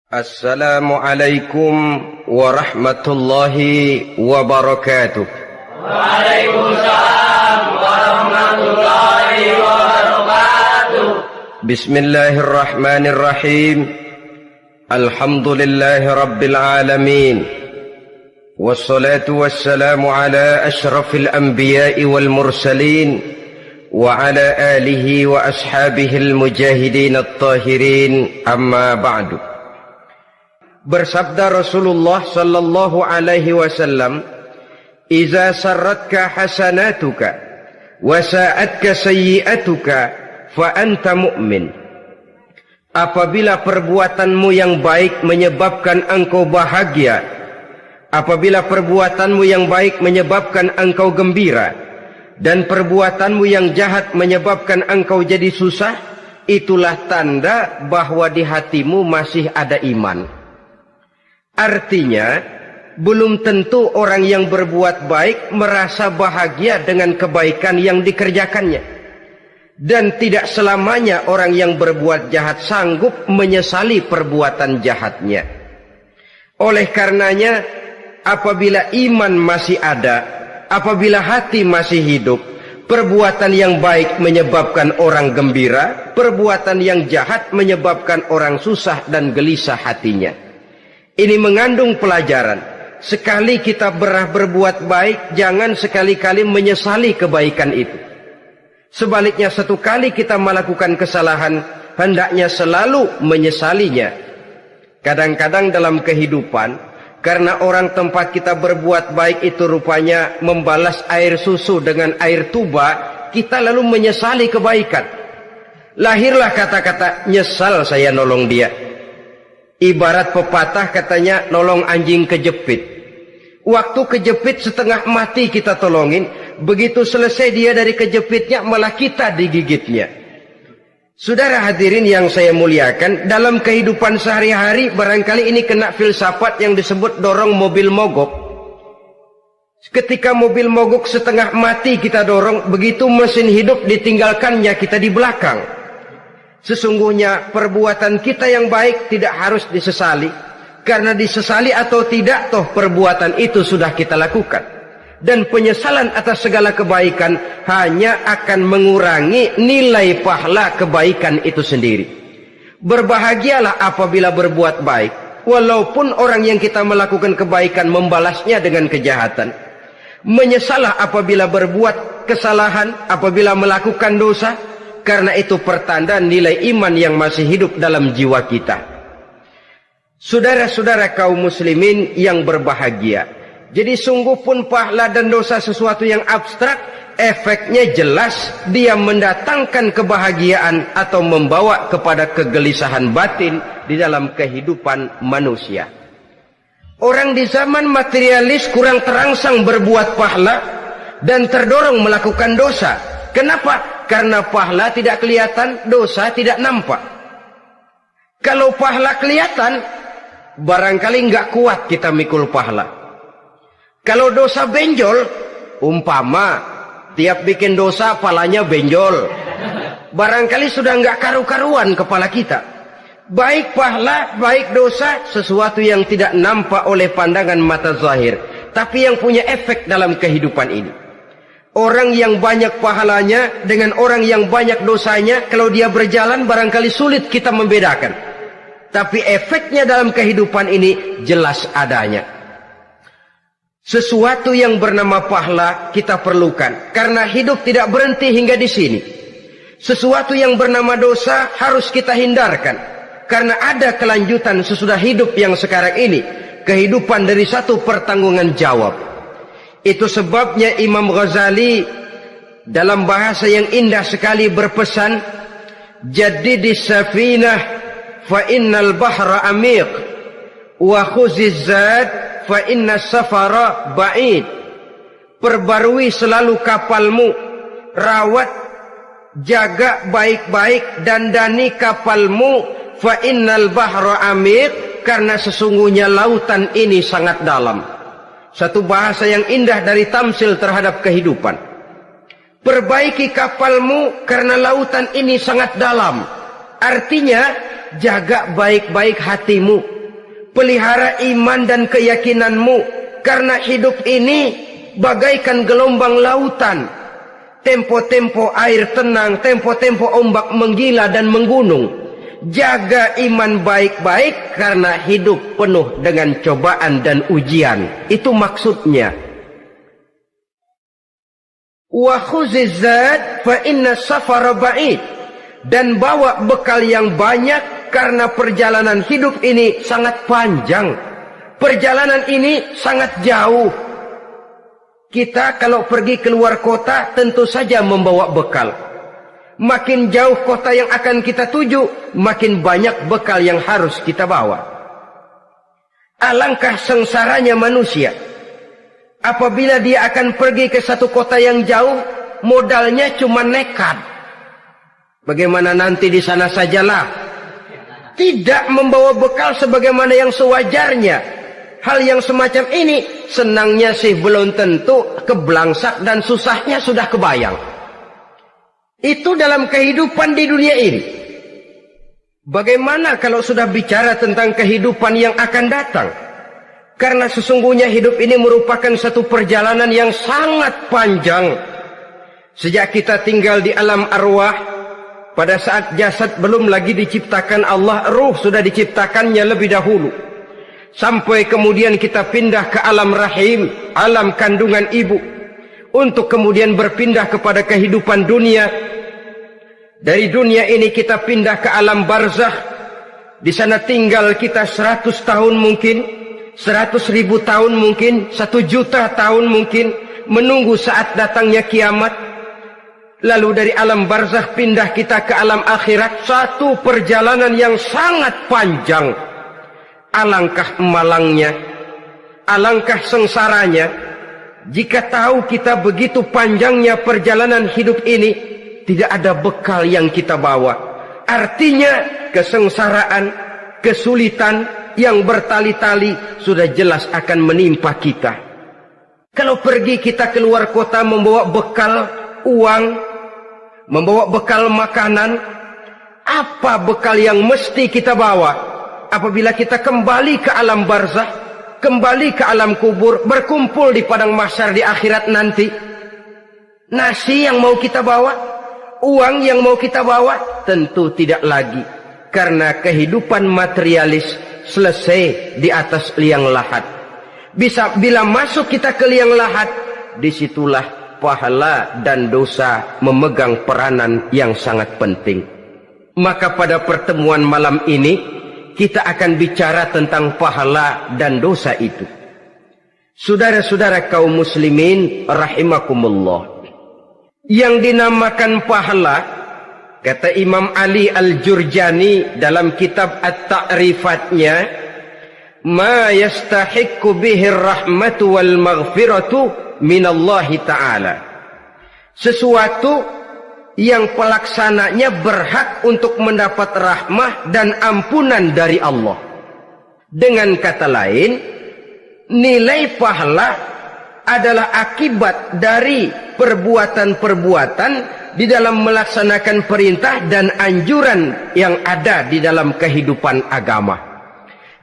Assalamualaikum warahmatullahi wabarakatuh. Waalaikumsalam warahmatullahi wabarakatuh. Bismillahirrahmanirrahim. Alhamdulillahi rabbil alamin. Wassalatu wassalamu ala ashrafil anbiya'i wal mursalin wa ala alihi wa ashabihil mujahidin at-tahirin, amma ba'du. Bersabda Rasulullah sallallahu alaihi wasallam, "Iza sarratka hasanatuka wa sa'atka sayyi'atuka fa anta mu'min." Apabila perbuatanmu yang baik menyebabkan engkau bahagia, apabila perbuatanmu yang baik menyebabkan engkau gembira, dan perbuatanmu yang jahat menyebabkan engkau jadi susah, itulah tanda bahwa di hatimu masih ada iman. Artinya, belum tentu orang yang berbuat baik merasa bahagia dengan kebaikan yang dikerjakannya. Dan tidak selamanya orang yang berbuat jahat sanggup menyesali perbuatan jahatnya. Oleh karenanya, apabila iman masih ada, apabila hati masih hidup, perbuatan yang baik menyebabkan orang gembira, perbuatan yang jahat menyebabkan orang susah dan gelisah hatinya. Ini mengandung pelajaran. Sekali kita berbuat baik, jangan sekali-kali menyesali kebaikan itu. Sebaliknya, satu kali kita melakukan kesalahan, hendaknya selalu menyesalinya. Kadang-kadang dalam kehidupan, karena orang tempat kita berbuat baik itu rupanya membalas air susu dengan air tuba, kita lalu menyesali kebaikan. Lahirlah kata-kata, "Nyesal saya nolong dia." Ibarat pepatah katanya, nolong anjing kejepit. Waktu kejepit setengah mati kita tolongin, begitu selesai dia dari kejepitnya malah kita digigitnya. Saudara hadirin yang saya muliakan, dalam kehidupan sehari-hari barangkali ini kena filsafat yang disebut dorong mobil mogok. Ketika mobil mogok setengah mati kita dorong, begitu mesin hidup ditinggalkannya kita di belakang. Sesungguhnya perbuatan kita yang baik tidak harus disesali, karena disesali atau tidak, toh perbuatan itu sudah kita lakukan. Dan penyesalan atas segala kebaikan hanya akan mengurangi nilai pahala kebaikan itu sendiri. Berbahagialah apabila berbuat baik, walaupun orang yang kita melakukan kebaikan membalasnya dengan kejahatan. Menyesalah apabila berbuat kesalahan, apabila melakukan dosa, karena itu pertanda nilai iman yang masih hidup dalam jiwa kita. Saudara-saudara kaum muslimin yang berbahagia, jadi sungguh pun pahala dan dosa sesuatu yang abstrak, efeknya jelas dia mendatangkan kebahagiaan atau membawa kepada kegelisahan batin di dalam kehidupan manusia. Orang di zaman materialis kurang terangsang berbuat pahala dan terdorong melakukan dosa. Kenapa? Karena pahala tidak kelihatan, dosa tidak nampak. Kalau pahala kelihatan, barangkali nggak kuat kita mikul pahala. Kalau dosa benjol, umpama tiap bikin dosa palanya benjol, barangkali sudah nggak karu-karuan kepala kita. Baik pahala, baik dosa, sesuatu yang tidak nampak oleh pandangan mata zahir, tapi yang punya efek dalam kehidupan ini. Orang yang banyak pahalanya dengan orang yang banyak dosanya, kalau dia berjalan barangkali sulit kita membedakan. Tapi efeknya dalam kehidupan ini jelas adanya. Sesuatu yang bernama pahala kita perlukan, karena hidup tidak berhenti hingga di sini. Sesuatu yang bernama dosa harus kita hindarkan, karena ada kelanjutan sesudah hidup yang sekarang ini. Kehidupan dari satu pertanggungan jawab. Itu sebabnya Imam Ghazali dalam bahasa yang indah sekali berpesan, "Jaddidis safinah fa innal bahra amiq wa khuziz zad fa innas safara ba'id." Perbarui selalu kapalmu, rawat, jaga baik-baik, dandani kapalmu, fa innal bahra amiq, karena sesungguhnya lautan ini sangat dalam. Satu bahasa yang indah dari tamsil terhadap kehidupan. Perbaiki kapalmu karena lautan ini sangat dalam. Artinya, jaga baik-baik hatimu. pelihara iman dan keyakinanmu, karena hidup ini bagaikan gelombang lautan. Tempo-tempo air tenang, tempo-tempo ombak menggila dan menggunung. Jaga iman baik-baik karena hidup penuh dengan cobaan dan ujian. Itu maksudnya. Wa khuziz zad fa inna safara ba'id. Dan bawa bekal yang banyak karena perjalanan hidup ini sangat panjang. Perjalanan ini sangat jauh. Kita kalau pergi keluar kota tentu saja membawa bekal. Makin jauh kota yang akan kita tuju, makin banyak bekal yang harus kita bawa. Alangkah sengsaranya manusia apabila dia akan pergi ke satu kota yang jauh, modalnya cuma nekat. Bagaimana nanti di sana sajalah. Tidak membawa bekal sebagaimana yang sewajarnya. Hal yang semacam ini senangnya sih belum tentu, keblangsak dan susahnya sudah kebayang. Itu dalam kehidupan di dunia ini. Bagaimana kalau sudah bicara tentang kehidupan yang akan datang? Karena sesungguhnya hidup ini merupakan satu perjalanan yang sangat panjang. Sejak kita tinggal di alam arwah, pada saat jasad belum lagi diciptakan Allah, ruh sudah diciptakannya lebih dahulu. Sampai kemudian kita pindah ke alam rahim, alam kandungan ibu, untuk kemudian berpindah kepada kehidupan dunia. Dari dunia ini kita pindah ke alam barzakh. Di sana tinggal kita 100 tahun mungkin, 100.000 tahun mungkin, 1 juta tahun mungkin, menunggu saat datangnya kiamat. Lalu dari alam barzakh pindah kita ke alam akhirat, satu perjalanan yang sangat panjang. Alangkah malangnya, alangkah sengsaranya jika tahu kita begitu panjangnya perjalanan hidup ini, tidak ada bekal yang kita bawa. Artinya kesengsaraan, kesulitan yang bertali-tali sudah jelas akan menimpa kita. Kalau pergi kita keluar kota membawa bekal uang, membawa bekal makanan, apa bekal yang mesti kita bawa? Apabila kita kembali ke alam barzakh, kembali ke alam kubur, berkumpul di padang mahsyar di akhirat nanti, nasi yang mau kita bawa, uang yang mau kita bawa, tentu tidak lagi. Karena kehidupan materialis selesai di atas liang lahat. Bila masuk kita ke liang lahat, disitulah pahala dan dosa memegang peranan yang sangat penting. Maka pada pertemuan malam ini kita akan bicara tentang pahala dan dosa itu. Saudara-saudara kaum muslimin rahimakumullah, yang dinamakan pahala, kata Imam Ali Al-Jurjani dalam kitab At-Ta'rifatnya, ma yastahiqqu bihi ar-rahmatu wal maghfiratu minallahi ta'ala. Sesuatu yang pelaksananya berhak untuk mendapat rahmah dan ampunan dari Allah. Dengan kata lain, nilai pahala adalah akibat dari perbuatan-perbuatan di dalam melaksanakan perintah dan anjuran yang ada di dalam kehidupan agama.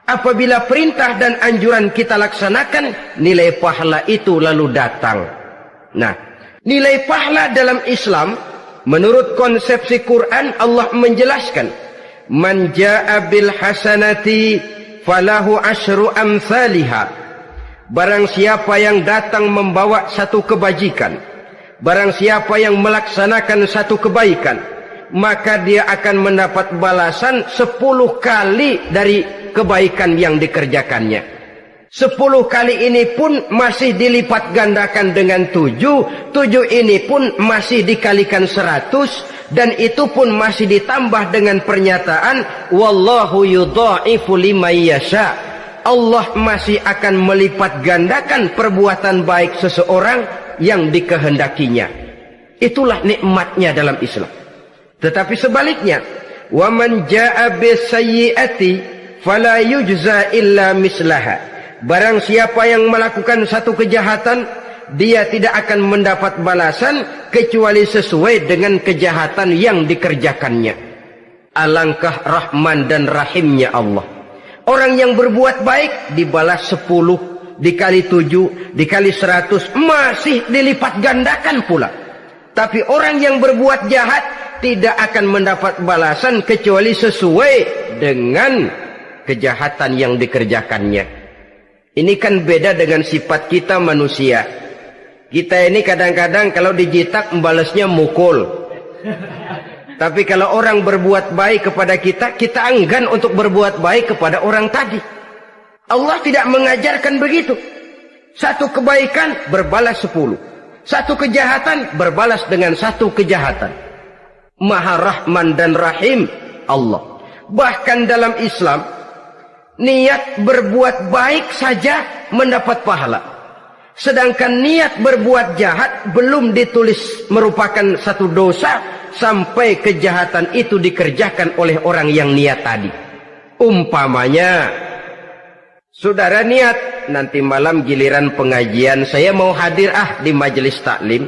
Apabila perintah dan anjuran kita laksanakan, nilai pahala itu lalu datang. Nah, nilai pahala dalam Islam, menurut konsepsi Quran, Allah menjelaskan, man jaa bil hasanati falahu asyru amsalihha. Barang siapa yang datang membawa satu kebajikan, barang siapa yang melaksanakan satu kebaikan, maka dia akan mendapat balasan 10 kali dari kebaikan yang dikerjakannya. 10 kali ini pun masih dilipat gandakan dengan 7. 7 ini pun masih dikalikan 100. Dan itu pun masih ditambah dengan pernyataan, wallahu yudha'ifu liman yasha. Allah masih akan melipat gandakan perbuatan baik seseorang yang dikehendakinya. Itulah nikmatnya dalam Islam. Tetapi sebaliknya, wa man jaa'a bisayyi'ati fala yujza illa mislaha. Barang siapa yang melakukan satu kejahatan, dia tidak akan mendapat balasan kecuali sesuai dengan kejahatan yang dikerjakannya. Alangkah rahman dan rahimnya Allah. Orang yang berbuat baik dibalas 10, dikali 7, dikali 100, masih dilipat gandakan pula. Tapi orang yang berbuat jahat tidak akan mendapat balasan kecuali sesuai dengan kejahatan yang dikerjakannya. Ini kan beda dengan sifat kita manusia. Kita ini kadang-kadang kalau dijitak membalasnya mukul. Tapi kalau orang berbuat baik kepada kita, kita enggan untuk berbuat baik kepada orang tadi. Allah tidak mengajarkan begitu. Satu kebaikan berbalas 10. Satu kejahatan berbalas dengan satu kejahatan. Maha Rahman dan Rahim Allah. Bahkan dalam Islam, niat berbuat baik saja mendapat pahala. Sedangkan niat berbuat jahat belum ditulis merupakan satu dosa sampai kejahatan itu dikerjakan oleh orang yang niat tadi. Umpamanya, saudara niat nanti malam giliran pengajian saya mau hadir di majelis taklim.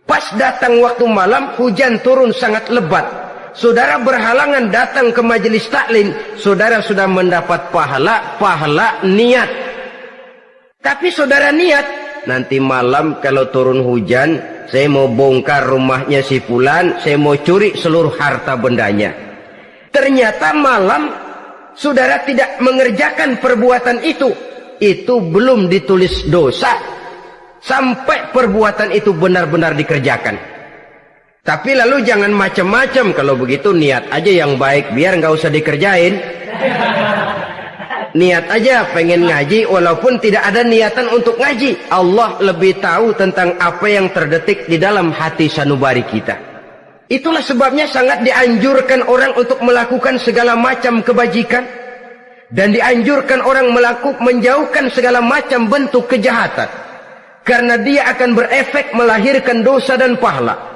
Pas datang waktu malam hujan turun sangat lebat. Saudara berhalangan datang ke majelis taklim, saudara sudah mendapat pahala niat. Tapi saudara niat, nanti malam kalau turun hujan, saya mau bongkar rumahnya si fulan, saya mau curi seluruh harta bendanya. Ternyata malam saudara tidak mengerjakan perbuatan itu belum ditulis dosa sampai perbuatan itu benar-benar dikerjakan. Tapi lalu jangan macam-macam. Kalau begitu niat aja yang baik, biar nggak usah dikerjain. Niat aja pengen ngaji walaupun tidak ada niatan untuk ngaji. Allah lebih tahu tentang apa yang terdetik di dalam hati sanubari kita. Itulah sebabnya sangat dianjurkan orang untuk melakukan segala macam kebajikan. Dan dianjurkan orang menjauhkan segala macam bentuk kejahatan. Karena dia akan berefek melahirkan dosa dan pahala.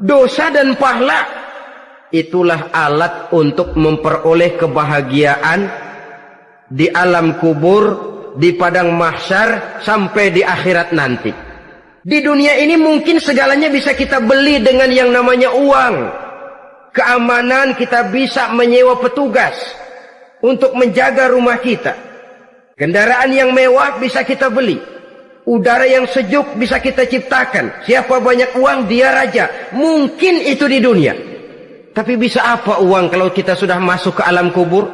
Dosa dan pahala itulah alat untuk memperoleh kebahagiaan di alam kubur, di padang mahsyar, sampai di akhirat nanti. Di dunia ini mungkin segalanya bisa kita beli dengan yang namanya uang. Keamanan kita bisa menyewa petugas untuk menjaga rumah kita. Kendaraan yang mewah bisa kita beli. Udara yang sejuk bisa kita ciptakan. Siapa banyak uang dia raja. Mungkin itu di dunia. Tapi bisa apa uang kalau kita sudah masuk ke alam kubur?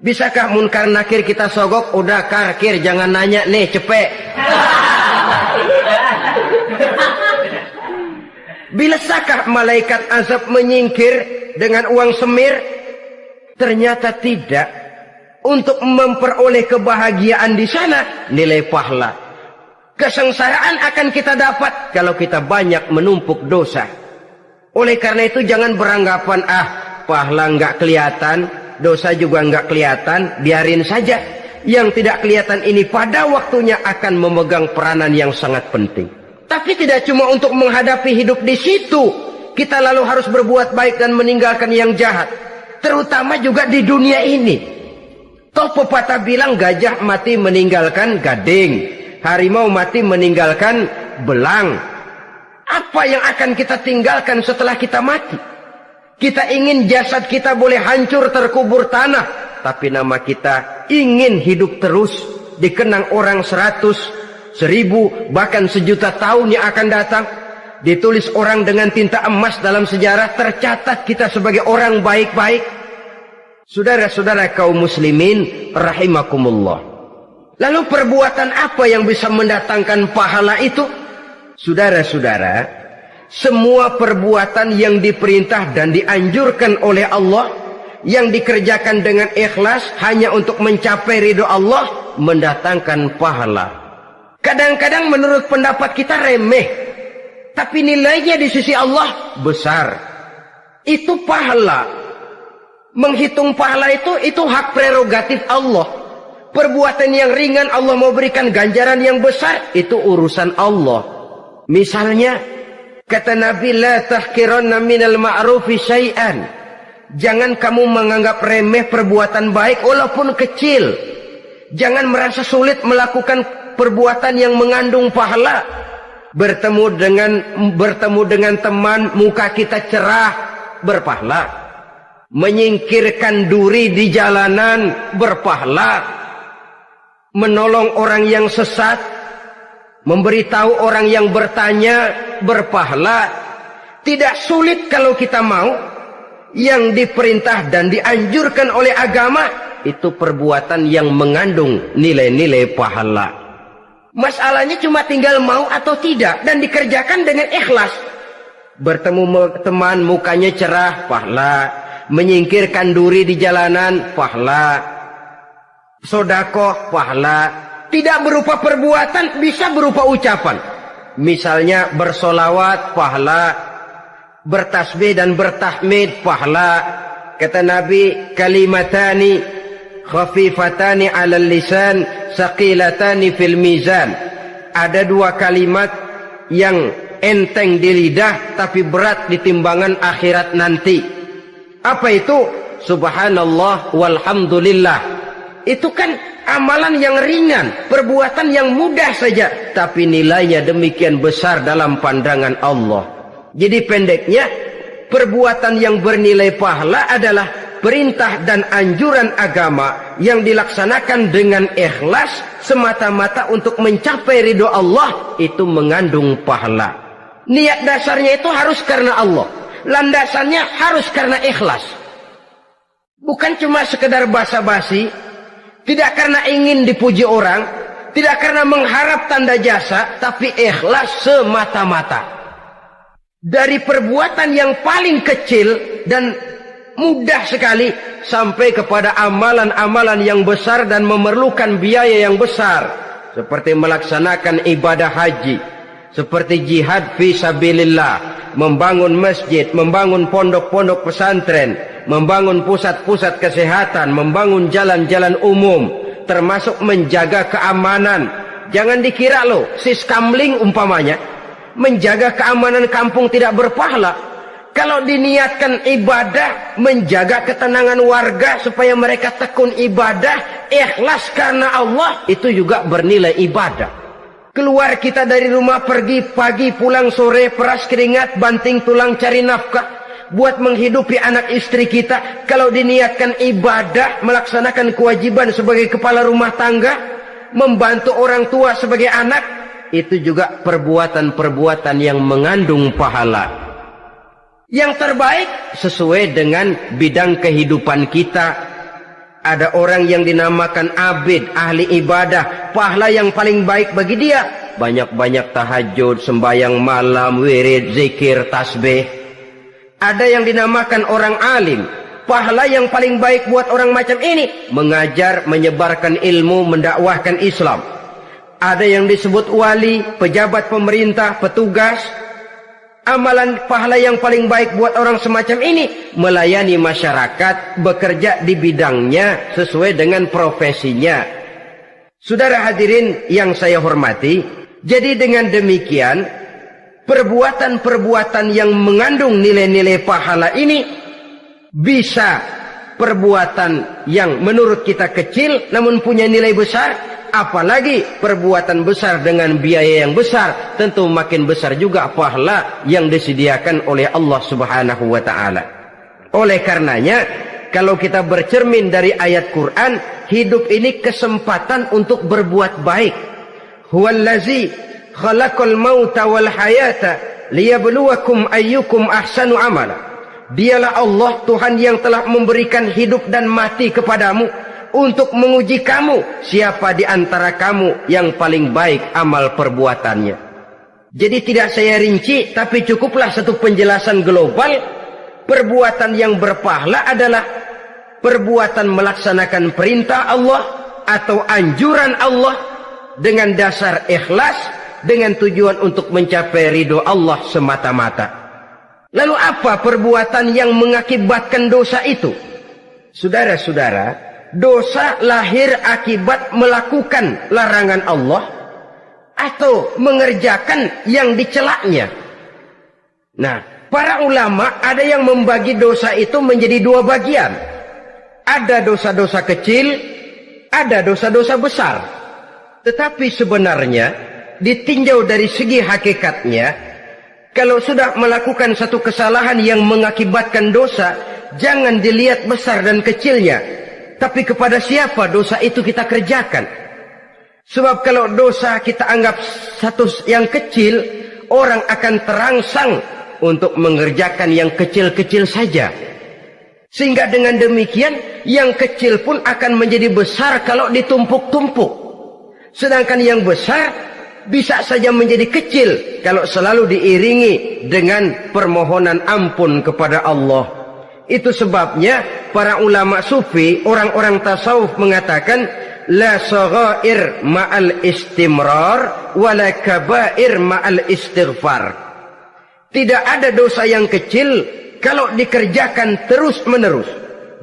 Bisakah munkar nakir kita sogok? Udah karkir, jangan nanya nih, cepet. Bisakah malaikat azab menyingkir dengan uang semir? Ternyata tidak. Untuk memperoleh kebahagiaan di sana, nilai pahala. Kesengsaraan akan kita dapat kalau kita banyak menumpuk dosa. Oleh karena itu jangan beranggapan pahala nggak kelihatan, dosa juga nggak kelihatan, biarin saja. Yang tidak kelihatan ini pada waktunya akan memegang peranan yang sangat penting. Tapi tidak cuma untuk menghadapi hidup di situ, kita lalu harus berbuat baik dan meninggalkan yang jahat. Terutama juga di dunia ini. Toh pepatah bilang gajah mati meninggalkan gading, harimau mati meninggalkan belang. Apa yang akan kita tinggalkan setelah kita mati? Kita ingin jasad kita boleh hancur terkubur tanah, tapi nama kita ingin hidup terus, dikenang orang 100, 1000, bahkan 1.000.000 tahun yang akan datang. Ditulis orang dengan tinta emas dalam sejarah, tercatat kita sebagai orang baik-baik. Saudara-saudara kaum muslimin rahimakumullah. Lalu perbuatan apa yang bisa mendatangkan pahala itu? Saudara-saudara, semua perbuatan yang diperintah dan dianjurkan oleh Allah, yang dikerjakan dengan ikhlas hanya untuk mencapai ridho Allah, mendatangkan pahala. Kadang-kadang menurut pendapat kita remeh, tapi nilainya di sisi Allah besar. Itu pahala. Menghitung pahala itu hak prerogatif Allah. Perbuatan yang ringan Allah mau berikan ganjaran yang besar, itu urusan Allah. Misalnya, kata Nabi, la tahkiranna minal ma'rufi syai'an. Jangan kamu menganggap remeh perbuatan baik walaupun kecil. Jangan merasa sulit melakukan perbuatan yang mengandung pahala. Bertemu dengan teman, muka kita cerah, berpahala. menyingkirkan duri di jalanan berpahala, menolong orang yang sesat, memberitahu orang yang bertanya berpahala. Tidak sulit kalau kita mau. Yang diperintah dan dianjurkan oleh agama itu perbuatan yang mengandung nilai-nilai pahala. Masalahnya cuma tinggal mau atau tidak dan dikerjakan dengan ikhlas. Bertemu teman mukanya cerah, pahala. Menyingkirkan duri di jalanan, pahala. Sedekah, pahala. Tidak berupa perbuatan, bisa berupa ucapan. Misalnya bersolawat, pahala. Bertasbih dan bertahmid, pahala. Kata Nabi, kalimatani khafifatani 'alal lisan, saqilatani fil mizan. Ada dua kalimat yang enteng di lidah tapi berat di timbangan akhirat nanti. Apa itu? Subhanallah walhamdulillah. Itu kan amalan yang ringan, perbuatan yang mudah saja, tapi nilainya demikian besar dalam pandangan Allah. Jadi pendeknya, perbuatan yang bernilai pahala adalah perintah dan anjuran agama yang dilaksanakan dengan ikhlas semata-mata untuk mencapai ridho Allah, itu mengandung pahala. Niat dasarnya itu harus karena Allah, landasannya harus karena ikhlas. Bukan cuma sekedar basa-basi, tidak karena ingin dipuji orang, tidak karena mengharap tanda jasa, tapi ikhlas semata-mata. Dari perbuatan yang paling kecil dan mudah sekali sampai kepada amalan-amalan yang besar dan memerlukan biaya yang besar, seperti melaksanakan ibadah haji, seperti jihad fi sabilillah, membangun masjid, membangun pondok-pondok pesantren, membangun pusat-pusat kesehatan, membangun jalan-jalan umum, termasuk menjaga keamanan. Jangan dikira loh, siskamling umpamanya, menjaga keamanan kampung tidak berpahala. Kalau diniatkan ibadah, menjaga ketenangan warga supaya mereka tekun ibadah, ikhlas karena Allah, itu juga bernilai ibadah. Keluar kita dari rumah, pergi pagi, pulang sore, peras keringat, banting tulang cari nafkah buat menghidupi anak istri kita. Kalau diniatkan ibadah, melaksanakan kewajiban sebagai kepala rumah tangga, membantu orang tua sebagai anak, itu juga perbuatan-perbuatan yang mengandung pahala. Yang terbaik sesuai dengan bidang kehidupan kita. Ada orang yang dinamakan abid, ahli ibadah, pahala yang paling baik bagi dia banyak-banyak tahajud, sembahyang malam, wirid, zikir, tasbih. Ada yang dinamakan orang alim, pahala yang paling baik buat orang macam ini mengajar, menyebarkan ilmu, mendakwahkan Islam. Ada yang disebut wali, pejabat pemerintah, petugas. Amalan pahala yang paling baik buat orang semacam ini melayani masyarakat, bekerja di bidangnya sesuai dengan profesinya. Saudara hadirin yang saya hormati, jadi dengan demikian perbuatan-perbuatan yang mengandung nilai-nilai pahala ini bisa perbuatan yang menurut kita kecil namun punya nilai besar. Apalagi perbuatan besar dengan biaya yang besar, tentu makin besar juga pahala yang disediakan oleh Allah Subhanahu wa ta'ala. Oleh karenanya, kalau kita bercermin dari ayat Quran, hidup ini kesempatan untuk berbuat baik. Huwallazi khalaqal mauta wal hayata liyabluwakum ayyukum ahsanu amala. Dialah Allah, Tuhan yang telah memberikan hidup dan mati kepadamu untuk menguji kamu, siapa di antara kamu yang paling baik amal perbuatannya. Jadi tidak saya rinci, tapi cukuplah satu penjelasan global. Perbuatan yang berpahala adalah perbuatan melaksanakan perintah Allah atau anjuran Allah dengan dasar ikhlas, dengan tujuan untuk mencapai ridho Allah semata-mata. Lalu apa perbuatan yang mengakibatkan dosa itu? Saudara-saudara, dosa lahir akibat melakukan larangan Allah atau mengerjakan yang dicelaknya. Nah, para ulama ada yang membagi dosa itu menjadi dua bagian. Ada dosa-dosa kecil, ada dosa-dosa besar. Tetapi sebenarnya ditinjau dari segi hakikatnya, kalau sudah melakukan satu kesalahan yang mengakibatkan dosa, jangan dilihat besar dan kecilnya, tapi kepada siapa dosa itu kita kerjakan. Sebab kalau dosa kita anggap satu yang kecil, orang akan terangsang untuk mengerjakan yang kecil-kecil saja. Sehingga dengan demikian, yang kecil pun akan menjadi besar kalau ditumpuk-tumpuk. Sedangkan yang besar bisa saja menjadi kecil kalau selalu diiringi dengan permohonan ampun kepada Allah. Itu sebabnya para ulama sufi, orang-orang tasawuf mengatakan, la saghair ma'al istimrar wala kabair ma'al istighfar. Tidak ada dosa yang kecil kalau dikerjakan terus-menerus,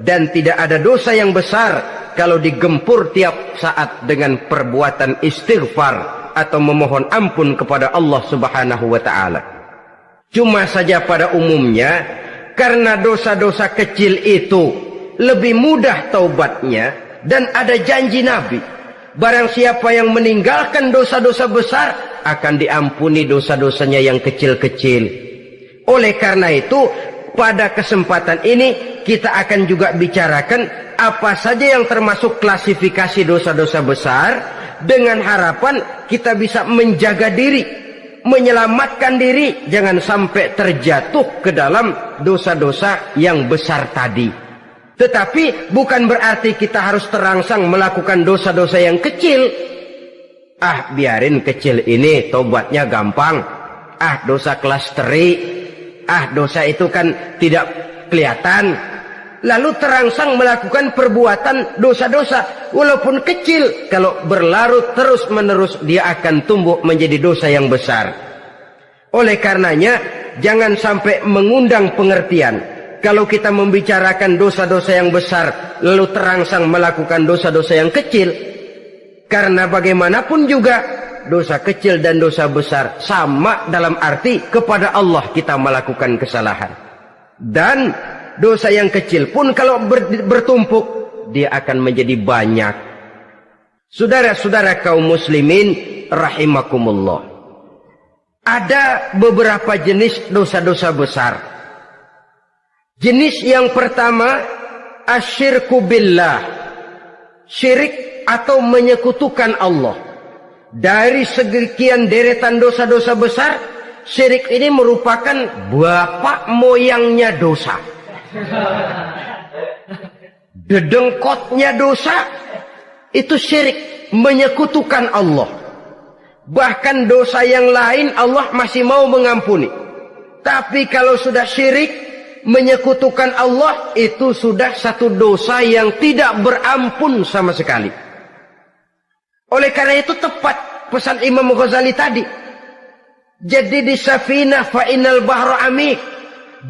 dan tidak ada dosa yang besar kalau digempur tiap saat dengan perbuatan istighfar atau memohon ampun kepada Allah Subhanahu wa taala. Cuma saja pada umumnya, karena dosa-dosa kecil itu lebih mudah taubatnya, dan ada janji Nabi, barang siapa yang meninggalkan dosa-dosa besar akan diampuni dosa-dosanya yang kecil-kecil. Oleh karena itu, pada kesempatan ini kita akan juga bicarakan apa saja yang termasuk klasifikasi dosa-dosa besar, dengan harapan kita bisa menjaga diri, menyelamatkan diri, jangan sampai terjatuh ke dalam dosa-dosa yang besar tadi. Tetapi bukan berarti kita harus terangsang melakukan dosa-dosa yang kecil. Ah, biarin kecil ini, tobatnya gampang. Ah, dosa kelas teri. Ah, dosa itu kan tidak kelihatan. Lalu terangsang melakukan perbuatan dosa-dosa walaupun kecil. Kalau berlarut terus-menerus, dia akan tumbuh menjadi dosa yang besar. Oleh karenanya, jangan sampai mengundang pengertian kalau kita membicarakan dosa-dosa yang besar lalu terangsang melakukan dosa-dosa yang kecil. Karena bagaimanapun juga dosa kecil dan dosa besar sama dalam arti kepada Allah kita melakukan kesalahan. Dan dosa yang kecil pun kalau bertumpuk, dia akan menjadi banyak. Saudara-saudara kaum muslimin rahimakumullah, ada beberapa jenis dosa-dosa besar. Jenis yang pertama, asyirku billah, syirik atau menyekutukan Allah. Dari sekian deretan dosa-dosa besar, syirik ini merupakan bapak moyangnya dosa. Dedengkotnya dosa itu syirik, menyekutukan Allah. Bahkan dosa yang lain Allah masih mau mengampuni, tapi kalau sudah syirik, menyekutukan Allah, itu sudah satu dosa yang tidak berampun sama sekali. Oleh karena itu tepat pesan Imam Ghazali tadi, jadi di safinah fa innal bahra amik,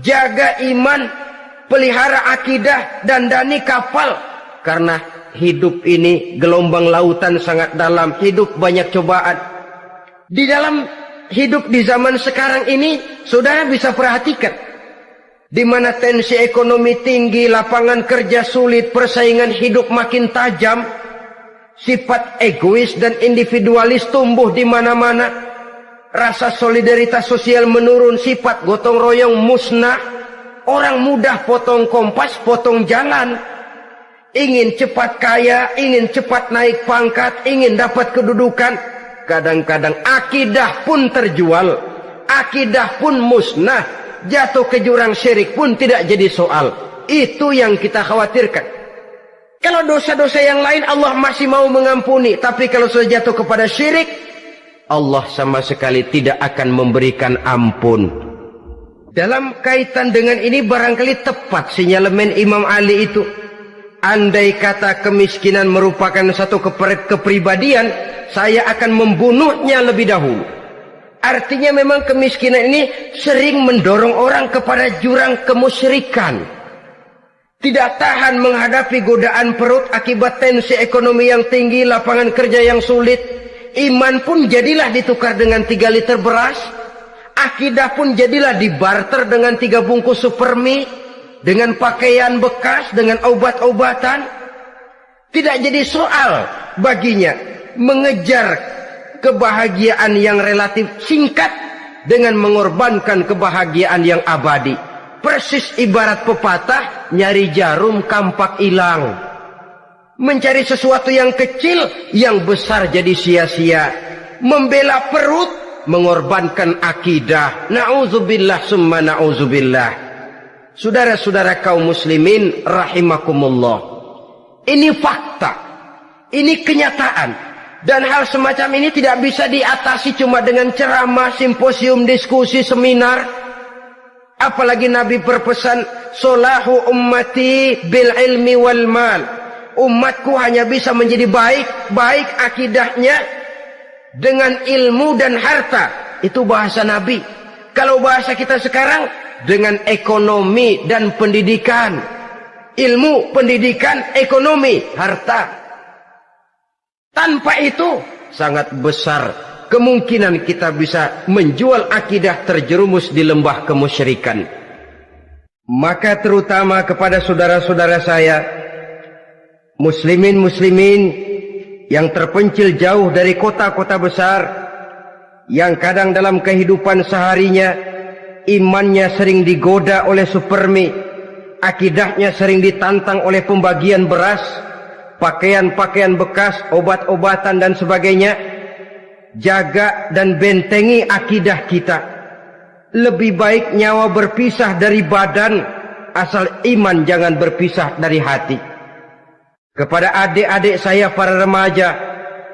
jaga iman, pelihara akidah, dandani kapal. Karena hidup ini gelombang lautan sangat dalam, hidup banyak cobaan. Di dalam hidup di zaman sekarang ini, saudara bisa perhatikan, di mana tensi ekonomi tinggi, lapangan kerja sulit, persaingan hidup makin tajam, sifat egois dan individualis tumbuh di mana-mana, rasa solidaritas sosial menurun, sifat gotong royong musnah, orang mudah potong kompas, potong jalan, ingin cepat kaya, ingin cepat naik pangkat, ingin dapat kedudukan. Kadang-kadang akidah pun terjual, akidah pun musnah, jatuh ke jurang syirik pun tidak jadi soal. Itu yang kita khawatirkan. Kalau dosa-dosa yang lain Allah masih mau mengampuni, tapi kalau sudah jatuh kepada syirik, Allah sama sekali tidak akan memberikan ampun. Dalam kaitan dengan ini barangkali tepat sinyalemen Imam Ali itu. Andai kata kemiskinan merupakan satu kepribadian, saya akan membunuhnya lebih dahulu. Artinya memang kemiskinan ini sering mendorong orang kepada jurang kemusyrikan. Tidak tahan menghadapi godaan perut akibat tensi ekonomi yang tinggi, lapangan kerja yang sulit. Iman pun jadilah ditukar dengan 3 liter beras. Akidah pun jadilah dibarter dengan 3 bungkus supermi, dengan pakaian bekas, dengan obat-obatan. Tidak jadi soal baginya mengejar kebahagiaan yang relatif singkat dengan mengorbankan kebahagiaan yang abadi. Persis ibarat pepatah, nyari jarum kampak hilang. Mencari sesuatu yang kecil, yang besar jadi sia-sia. Membela perut, mengorbankan akidah. Na'udzubillah summa na'udzubillah. Saudara-saudara kaum muslimin rahimakumullah. Ini fakta. Ini kenyataan. Dan hal semacam ini tidak bisa diatasi cuma dengan ceramah, simposium, diskusi, seminar. Apalagi Nabi berpesan, solahu ummati bil ilmi wal mal. Umatku hanya bisa menjadi baik akidahnya dengan ilmu dan harta. Itu bahasa Nabi. Kalau bahasa kita sekarang, dengan ekonomi dan pendidikan. Ilmu, pendidikan, ekonomi, harta. Tanpa itu sangat besar kemungkinan kita bisa menjual akidah terjerumus di lembah kemusyrikan. Maka terutama kepada saudara-saudara saya, muslimin yang terpencil jauh dari kota-kota besar, yang kadang dalam kehidupan seharinya imannya sering digoda oleh supermi, akidahnya sering ditantang oleh pembagian beras, pakaian-pakaian bekas, obat-obatan dan sebagainya. Jaga dan bentengi akidah kita. Lebih baik nyawa berpisah dari badan, asal iman jangan berpisah dari hati. Kepada adik-adik saya para remaja,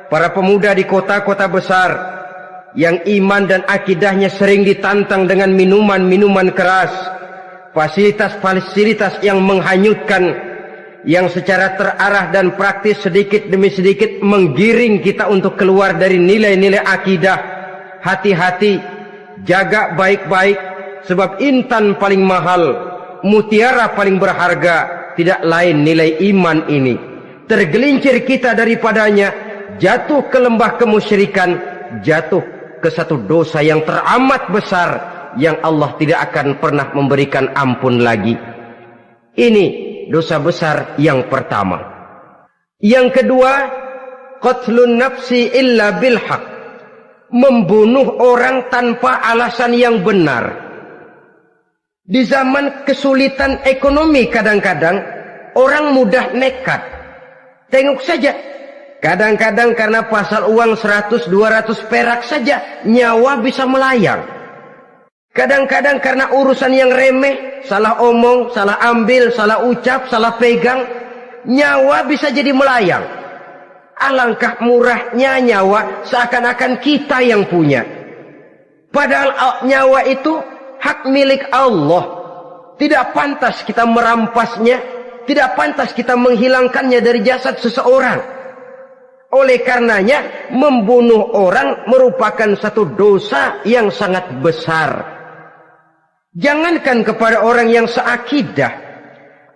para pemuda di kota-kota besar, yang iman dan akidahnya sering ditantang dengan minuman-minuman keras, fasilitas-fasilitas yang menghanyutkan, yang secara terarah dan praktis sedikit demi sedikit menggiring kita untuk keluar dari nilai-nilai akidah. Hati-hati, jaga baik-baik, sebab intan paling mahal, mutiara paling berharga, tidak lain nilai iman ini. Tergelincir kita daripadanya, jatuh ke lembah kemusyrikan, jatuh ke satu dosa yang teramat besar, yang Allah tidak akan pernah memberikan ampun lagi. Ini dosa besar yang pertama. Yang kedua, qatlun nafsi illa bilhaq, membunuh orang tanpa alasan yang benar. Di zaman kesulitan ekonomi kadang-kadang orang mudah nekat. Tengok saja, kadang-kadang karena pasal uang 100-200 perak saja nyawa bisa melayang. Kadang-kadang karena urusan yang remeh, salah omong, salah ambil, salah ucap, salah pegang, nyawa bisa jadi melayang. Alangkah murahnya nyawa, seakan-akan kita yang punya. Padahal nyawa itu hak milik Allah. Tidak pantas kita merampasnya, tidak pantas kita menghilangkannya dari jasad seseorang. Oleh karenanya, membunuh orang merupakan satu dosa yang sangat besar. Jangankan kepada orang yang seakidah,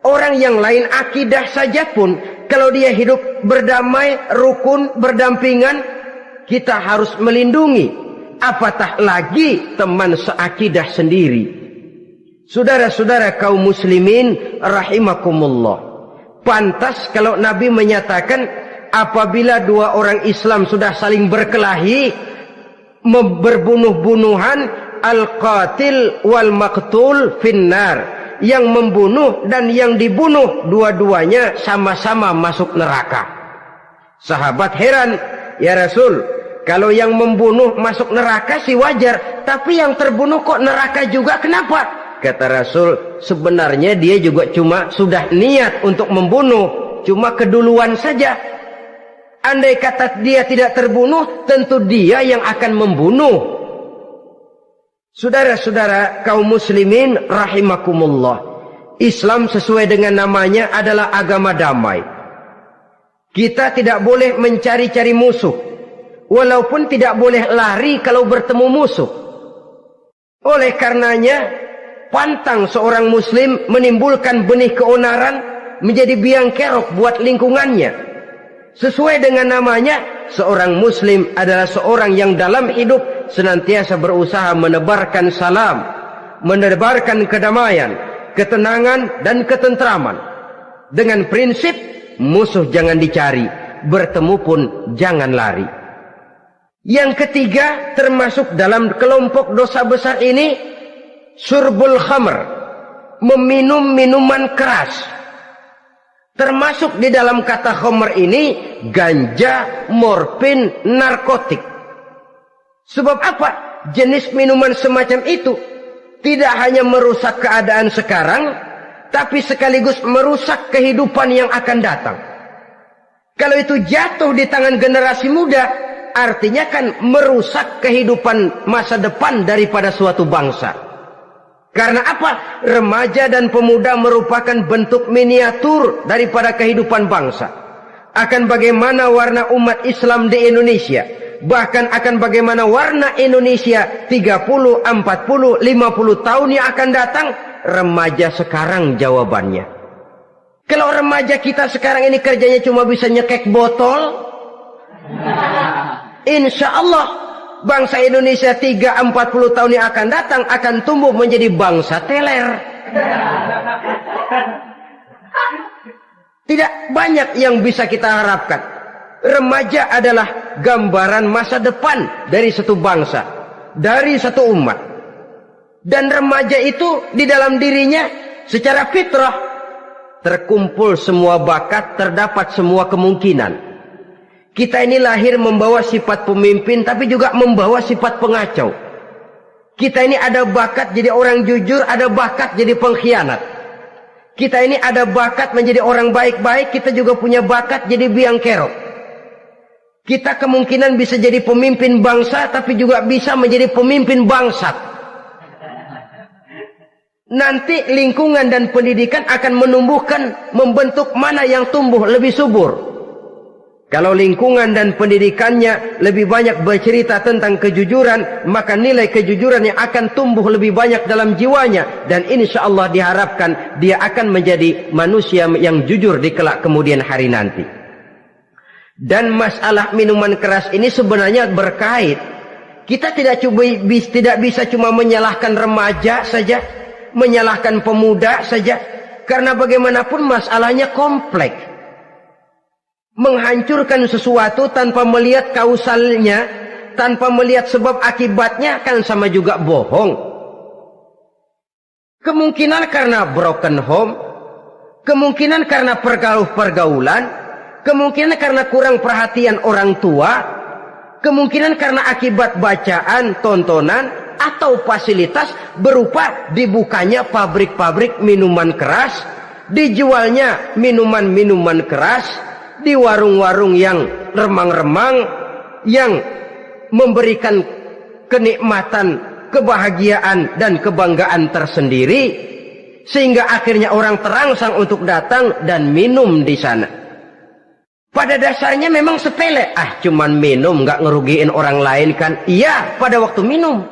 orang yang lain akidah saja pun, kalau dia hidup berdamai, rukun, berdampingan, kita harus melindungi. Apatah lagi teman seakidah sendiri. Saudara-saudara kaum muslimin rahimakumullah. Pantas kalau Nabi menyatakan, apabila dua orang Islam sudah saling berkelahi, berbunuh-bunuhan, al-qatil wal maqtul finnar, yang membunuh dan yang dibunuh dua-duanya sama-sama masuk neraka. Sahabat heran, ya Rasul, kalau yang membunuh masuk neraka sih wajar, tapi yang terbunuh kok neraka juga, kenapa? Kata Rasul, sebenarnya dia juga cuma sudah niat untuk membunuh, cuma keduluan saja. Andai kata dia tidak terbunuh, tentu dia yang akan membunuh. Saudara-saudara kaum muslimin rahimakumullah, Islam sesuai dengan namanya adalah agama damai. Kita tidak boleh mencari-cari musuh, walaupun tidak boleh lari kalau bertemu musuh. Oleh karenanya, pantang seorang muslim menimbulkan benih keonaran menjadi biang kerok buat lingkungannya. Sesuai dengan namanya, seorang muslim adalah seorang yang dalam hidup senantiasa berusaha menebarkan salam, menebarkan kedamaian, ketenangan dan ketentraman. Dengan prinsip, musuh jangan dicari, bertemu pun jangan lari. Yang ketiga, termasuk dalam kelompok dosa besar ini, syurbul khamr, meminum minuman keras. Termasuk di dalam kata khamr ini ganja, morfin, narkotik. Sebab apa? Jenis minuman semacam itu tidak hanya merusak keadaan sekarang, tapi sekaligus merusak kehidupan yang akan datang. Kalau itu jatuh di tangan generasi muda, artinya kan merusak kehidupan masa depan daripada suatu bangsa. Karena apa? Remaja dan pemuda merupakan bentuk miniatur daripada kehidupan bangsa. Akan bagaimana warna umat Islam di Indonesia. Bahkan akan bagaimana warna Indonesia 30, 40, 50 tahun yang akan datang. Remaja sekarang jawabannya. Kalau remaja kita sekarang ini kerjanya cuma bisa nyekek botol, insya Allah bangsa Indonesia 30-40 tahun yang akan datang akan tumbuh menjadi bangsa teler. Tidak banyak yang bisa kita harapkan. Remaja adalah gambaran masa depan dari satu bangsa, dari satu umat. Dan remaja itu di dalam dirinya secara fitrah terkumpul semua bakat, terdapat semua kemungkinan. Kita ini lahir membawa sifat pemimpin, tapi juga membawa sifat pengacau. Kita ini ada bakat jadi orang jujur, ada bakat jadi pengkhianat. Kita ini ada bakat menjadi orang baik-baik, kita juga punya bakat jadi biang kerok. Kita kemungkinan bisa jadi pemimpin bangsa, tapi juga bisa menjadi pemimpin bangsat. Nanti lingkungan dan pendidikan akan menumbuhkan, membentuk mana yang tumbuh lebih subur. Kalau lingkungan dan pendidikannya lebih banyak bercerita tentang kejujuran, maka nilai kejujuran yang akan tumbuh lebih banyak dalam jiwanya. Dan insya Allah diharapkan dia akan menjadi manusia yang jujur di kelak kemudian hari nanti. Dan masalah minuman keras ini sebenarnya berkait. Kita tidak bisa cuma menyalahkan remaja saja, menyalahkan pemuda saja. Karena bagaimanapun masalahnya kompleks. Menghancurkan sesuatu tanpa melihat kausalnya, tanpa melihat sebab akibatnya kan sama juga bohong. Kemungkinan karena broken home, kemungkinan karena pergaulan, kemungkinan karena kurang perhatian orang tua, kemungkinan karena akibat bacaan, tontonan, atau fasilitas berupa dibukanya pabrik-pabrik minuman keras, dijualnya minuman-minuman keras, di warung-warung yang remang-remang, yang memberikan kenikmatan, kebahagiaan dan kebanggaan tersendiri, sehingga akhirnya orang terangsang untuk datang dan minum di sana. Pada dasarnya memang sepele, cuman minum nggak ngerugiin orang lain kan? Iya, pada waktu minum.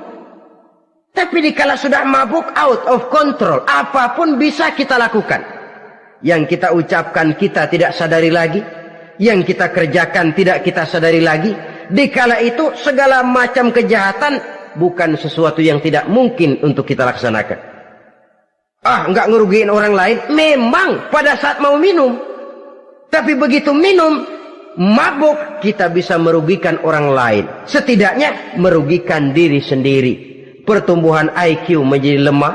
Tapi dikala sudah mabuk, out of control, apapun bisa kita lakukan. Yang kita ucapkan kita tidak sadari lagi, yang kita kerjakan tidak kita sadari lagi. Dikala itu segala macam kejahatan bukan sesuatu yang tidak mungkin untuk kita laksanakan. Nggak ngerugiin orang lain, memang pada saat mau minum. Tapi begitu minum, mabuk, kita bisa merugikan orang lain. Setidaknya merugikan diri sendiri. Pertumbuhan IQ menjadi lemah,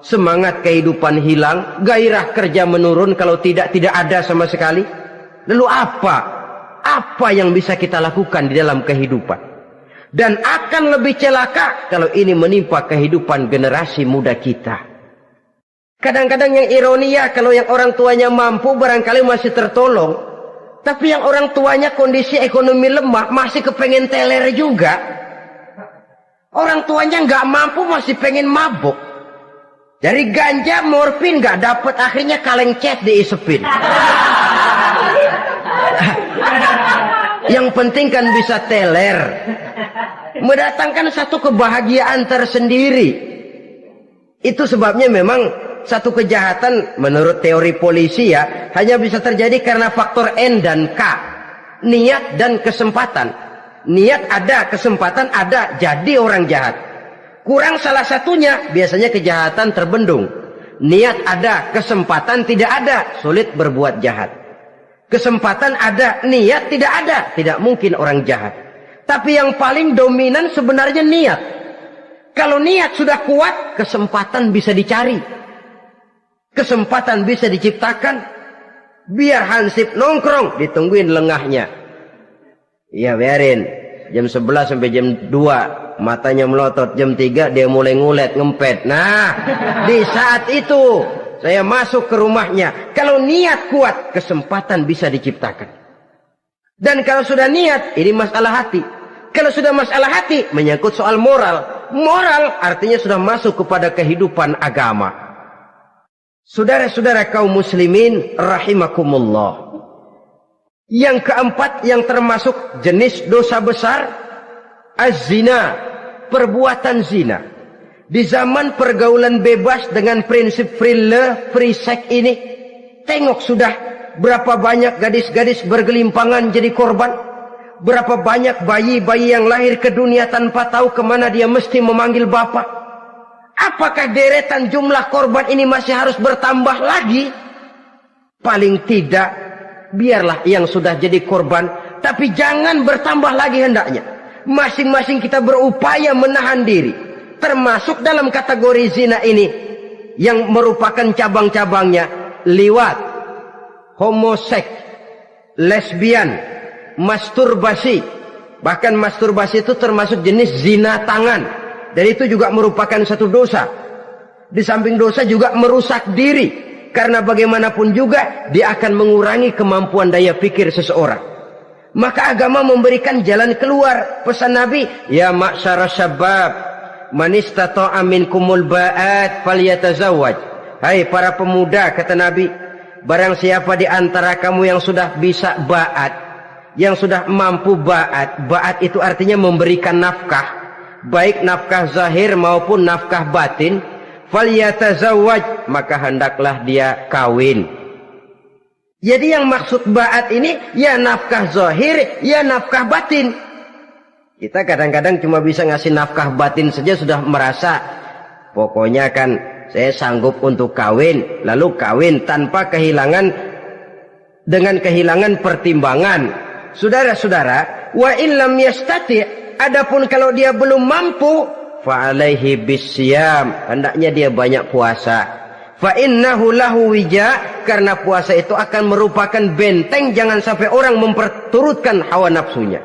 semangat kehidupan hilang, gairah kerja menurun, kalau tidak ada sama sekali. Lalu apa yang bisa kita lakukan di dalam kehidupan? Dan akan lebih celaka kalau ini menimpa kehidupan generasi muda kita. Kadang-kadang yang ironi ya, kalau yang orang tuanya mampu barangkali masih tertolong. Tapi yang orang tuanya kondisi ekonomi lemah masih kepengen teler juga. Orang tuanya nggak mampu masih pengen mabuk. Dari ganja, morfin nggak dapet, akhirnya kaleng cat diisepin. Yang penting kan bisa teler, mendatangkan satu kebahagiaan tersendiri. Itu sebabnya memang satu kejahatan menurut teori polisi ya hanya bisa terjadi karena faktor N dan K, niat dan kesempatan. Niat ada, kesempatan ada, jadi orang jahat. Kurang salah satunya, biasanya kejahatan terbendung. Niat ada, kesempatan tidak ada, sulit berbuat jahat. Kesempatan ada, niat tidak ada, tidak mungkin orang jahat. Tapi yang paling dominan sebenarnya niat. Kalau niat sudah kuat, kesempatan bisa dicari. kesempatan bisa diciptakan, biar hansip nongkrong, ditungguin lengahnya. Iya biarin, jam 11 sampai jam 2, matanya melotot, jam 3 dia mulai ngulet, ngempet. Nah, di saat itu saya masuk ke rumahnya. Kalau niat kuat, kesempatan bisa diciptakan. Dan kalau sudah niat, ini masalah hati. Kalau sudah masalah hati, menyangkut soal moral. Moral artinya sudah masuk kepada kehidupan agama. Saudara-saudara kaum muslimin rahimakumullah. Yang keempat yang termasuk jenis dosa besar, az-zina, perbuatan zina. Di zaman pergaulan bebas dengan prinsip free love, free sex ini, tengok sudah berapa banyak gadis-gadis bergelimpangan jadi korban. Berapa banyak bayi-bayi yang lahir ke dunia tanpa tahu kemana dia mesti memanggil bapak. Apakah deretan jumlah korban ini masih harus bertambah lagi? Paling tidak, biarlah yang sudah jadi korban, tapi jangan bertambah lagi hendaknya. Masing-masing kita berupaya menahan diri. Termasuk dalam kategori zina ini, yang merupakan cabang-cabangnya, liwat, homoseks, lesbian, masturbasi. Bahkan masturbasi itu termasuk jenis zina tangan. Dan itu juga merupakan satu dosa. Di samping dosa juga merusak diri. Karena bagaimanapun juga dia akan mengurangi kemampuan daya pikir seseorang. Maka agama memberikan jalan keluar. Pesan Nabi, ya ma'syara syabab, man istata'a minkumul ba'at falyatazawwaj. Hai para pemuda, kata Nabi, barang siapa di antara kamu yang sudah bisa ba'at, yang sudah mampu ba'at. Ba'at itu artinya memberikan nafkah, baik nafkah zahir maupun nafkah batin, falyatazawwaj, maka hendaklah dia kawin. Jadi yang maksud ba'at ini ya nafkah zahir, ya nafkah batin. Kita kadang-kadang cuma bisa ngasih nafkah batin saja sudah merasa pokoknya kan saya sanggup untuk kawin, lalu kawin tanpa kehilangan, dengan kehilangan pertimbangan. Saudara-saudara, wa illam yastati', adapun kalau dia belum mampu, fa alaihi bisyam, hendaknya dia banyak puasa. Fa innahu lahu wija, karena puasa itu akan merupakan benteng jangan sampai orang memperturutkan hawa nafsunya.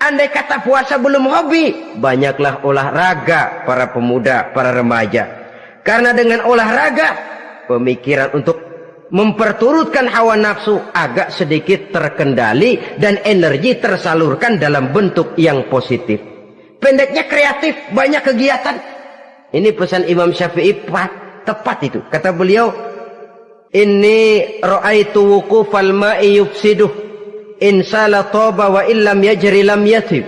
Andai kata puasa belum hobi, banyaklah olahraga para pemuda, para remaja. Karena dengan olahraga, pemikiran untuk memperturutkan hawa nafsu agak sedikit terkendali dan energi tersalurkan dalam bentuk yang positif. Pendeknya kreatif, banyak kegiatan. Ini pesan Imam Syafi'i tepat itu. Kata beliau, inni ra'aitu wuqufal ma'i yufsiduh in sala taba wa illam yajri lam yatib.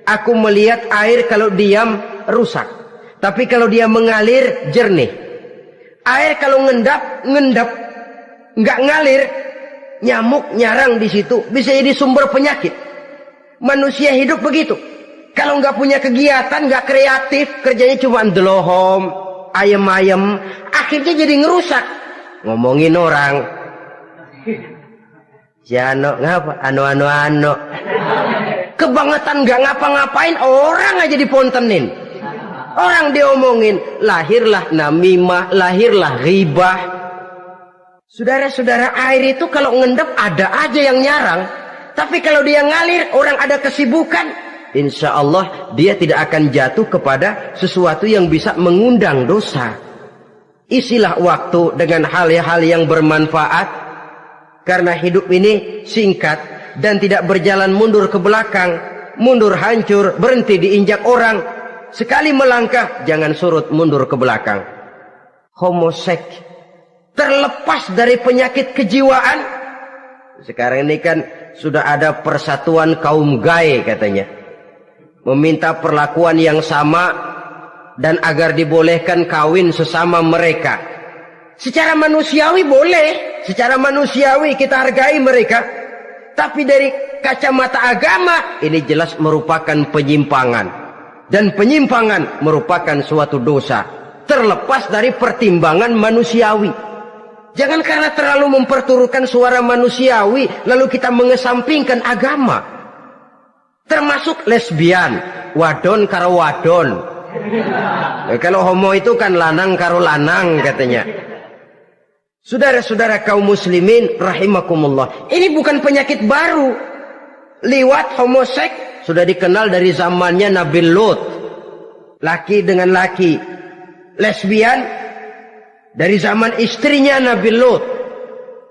Aku melihat air kalau diam rusak, tapi kalau dia mengalir jernih. Air kalau ngendap, nggak ngalir, nyamuk nyarang di situ, bisa jadi sumber penyakit. Manusia hidup begitu. Kalau nggak punya kegiatan, nggak kreatif, kerjanya cuma delohom, ayam-ayam, akhirnya jadi ngerusak. Ngomongin orang, Jano ngapa? Ano. Kebangetan nggak ngapa-ngapain, orang aja dipontenin. Orang diomongin, lahirlah namimah, lahirlah ghibah. Saudara-saudara, air itu kalau ngendap ada aja yang nyarang. Tapi kalau dia ngalir, orang ada kesibukan, insya Allah dia tidak akan jatuh kepada sesuatu yang bisa mengundang dosa. Isilah waktu dengan hal-hal yang bermanfaat. Karena hidup ini singkat dan tidak berjalan mundur ke belakang. Mundur hancur, berhenti diinjak orang. Sekali melangkah, jangan surut mundur ke belakang. Homoseks, terlepas dari penyakit kejiwaan. Sekarang ini kan sudah ada persatuan kaum gay katanya. Meminta perlakuan yang sama dan agar dibolehkan kawin sesama mereka. Secara manusiawi boleh, secara manusiawi kita hargai mereka. Tapi dari kacamata agama, ini jelas merupakan penyimpangan. Dan penyimpangan merupakan suatu dosa. Terlepas dari pertimbangan manusiawi. Jangan karena terlalu memperturutkan suara manusiawi, lalu kita mengesampingkan agama. Termasuk lesbian, wadon karo wadon. Kalau homo itu kan lanang karo lanang katanya. Saudara-saudara kaum muslimin rahimakumullah, ini bukan penyakit baru. Liwat, homoseks sudah dikenal dari zamannya Nabi Lut, laki dengan laki. Lesbian dari zaman istrinya Nabi Lut.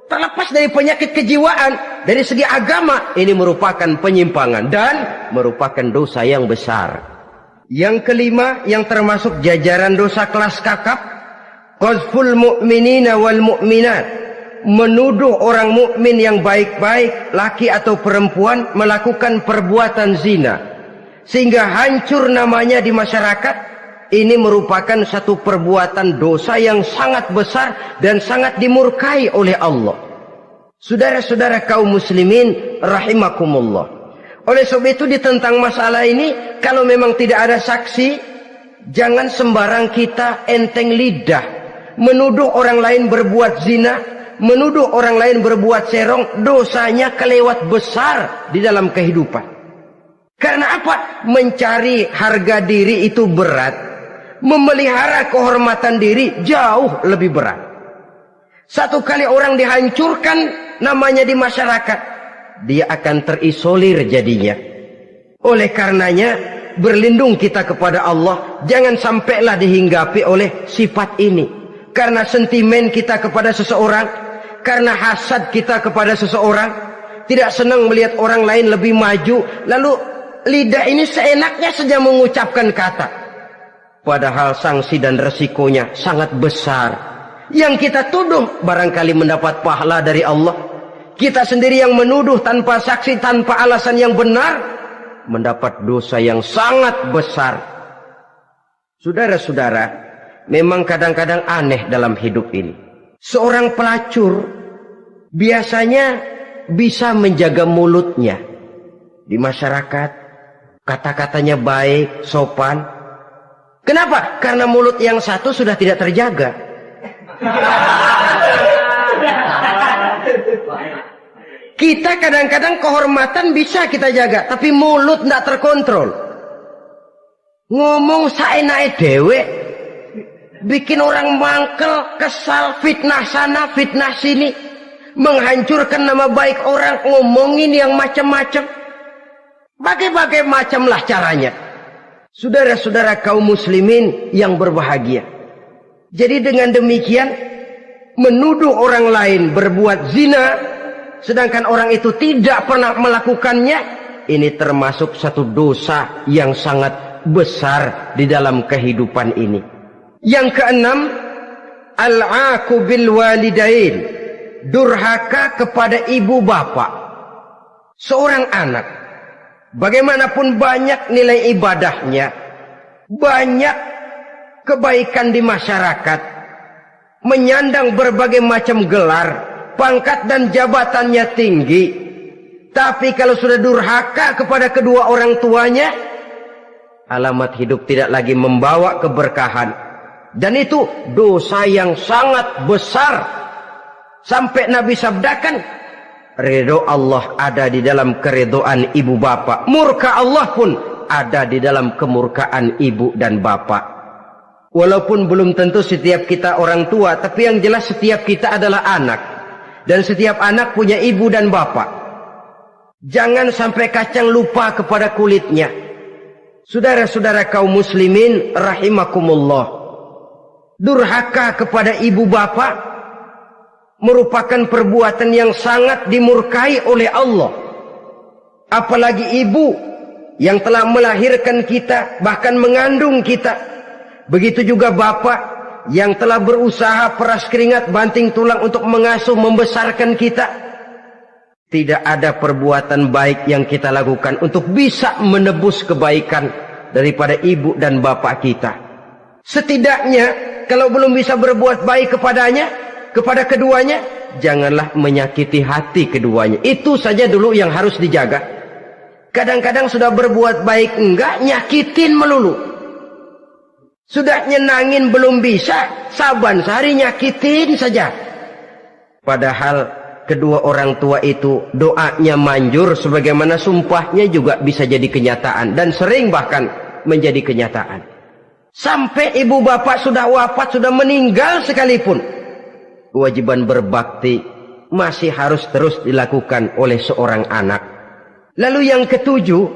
Terlepas dari penyakit kejiwaan, dari segi agama, ini merupakan penyimpangan dan merupakan dosa yang besar. Yang kelima, yang termasuk jajaran dosa kelas kakap, qazful mu'minina wal mu'minat, menuduh orang mukmin yang baik-baik, laki atau perempuan, melakukan perbuatan zina sehingga hancur namanya di masyarakat. Ini merupakan satu perbuatan dosa yang sangat besar dan sangat dimurkai oleh Allah. Saudara-saudara kaum muslimin rahimakumullah. Oleh sebab itu ditentang masalah ini, kalau memang tidak ada saksi, jangan sembarang kita enteng lidah menuduh orang lain berbuat zina, menuduh orang lain berbuat serong. Dosanya kelewat besar di dalam kehidupan. Karena apa? Mencari harga diri itu berat, memelihara kehormatan diri jauh lebih berat. Satu kali orang dihancurkan namanya di masyarakat, dia akan terisolir jadinya. Oleh karenanya, berlindung kita kepada Allah, jangan sampailah dihinggapi oleh sifat ini. Karena sentimen kita kepada seseorang, karena hasad kita kepada seseorang, tidak senang melihat orang lain lebih maju, lalu lidah ini seenaknya saja mengucapkan kata. Padahal sanksi dan resikonya sangat besar. Yang kita tuduh barangkali mendapat pahala dari Allah. Kita sendiri yang menuduh tanpa saksi, tanpa alasan yang benar, mendapat dosa yang sangat besar. Saudara-saudara, memang kadang-kadang aneh dalam hidup ini. Seorang pelacur biasanya bisa menjaga mulutnya di masyarakat, kata-katanya baik, sopan. Kenapa? Karena mulut yang satu sudah tidak terjaga. Kita kadang-kadang kehormatan bisa kita jaga, tapi mulut tidak terkontrol. Ngomong saenake dewe, bikin orang mangkel, kesal, fitnah sana, fitnah sini, menghancurkan nama baik orang, ngomongin yang macam-macam. Bagai-bagai macamlah caranya. Saudara-saudara kaum muslimin yang berbahagia. Jadi dengan demikian, menuduh orang lain berbuat zina, sedangkan orang itu tidak pernah melakukannya, ini termasuk satu dosa yang sangat besar di dalam kehidupan ini. Yang keenam, al-'aqu bil walidain, durhaka kepada ibu bapak. Seorang anak, bagaimanapun banyak nilai ibadahnya, banyak kebaikan di masyarakat, menyandang berbagai macam gelar, pangkat dan jabatannya tinggi, tapi kalau sudah durhaka kepada kedua orang tuanya, alamat hidup tidak lagi membawa keberkahan, dan itu dosa yang sangat besar. Sampai Nabi sabdakan, ridho Allah ada di dalam keridhaan ibu bapak, murka Allah pun ada di dalam kemurkaan ibu dan bapak. Walaupun belum tentu setiap kita orang tua, tapi yang jelas setiap kita adalah anak, dan setiap anak punya ibu dan bapak. Jangan sampai kacang lupa kepada kulitnya. Saudara-saudara kaum muslimin rahimakumullah, durhaka kepada ibu bapak merupakan perbuatan yang sangat dimurkai oleh Allah. Apalagi ibu yang telah melahirkan kita, bahkan mengandung kita. Begitu juga bapak yang telah berusaha peras keringat banting tulang untuk mengasuh membesarkan kita. Tidak ada perbuatan baik yang kita lakukan untuk bisa menebus kebaikan daripada ibu dan bapak kita. Setidaknya kalau belum bisa berbuat baik kepadanya, kepada keduanya, janganlah menyakiti hati keduanya. Itu saja dulu yang harus dijaga. Kadang-kadang sudah berbuat baik enggak, nyakitin melulu. Sudah nyenangin belum bisa, saban sehari nyakitin saja. Padahal kedua orang tua itu doanya manjur, sebagaimana sumpahnya juga bisa jadi kenyataan, dan sering bahkan menjadi kenyataan. Sampai ibu bapak sudah wafat, sudah meninggal sekalipun, kewajiban berbakti masih harus terus dilakukan oleh seorang anak. Lalu yang ketujuh,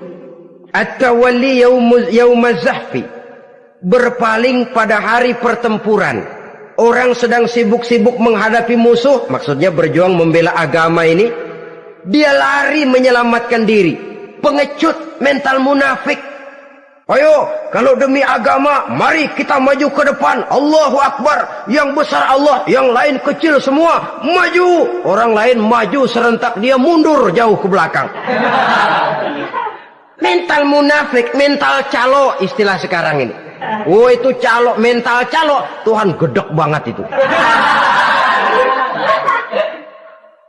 at-tawalli yaumaz zahfi, berpaling pada hari pertempuran. Orang sedang sibuk-sibuk menghadapi musuh, maksudnya berjuang membela agama ini, dia lari menyelamatkan diri. Pengecut, mental munafik. Ayo, kalau demi agama, mari kita maju ke depan. Allahu Akbar. Yang besar Allah, yang lain kecil semua. Maju. Orang lain maju serentak, dia mundur jauh ke belakang. Mental munafik, mental calo istilah sekarang ini. Oh, itu calo, mental calo. Tuhan gedek banget itu.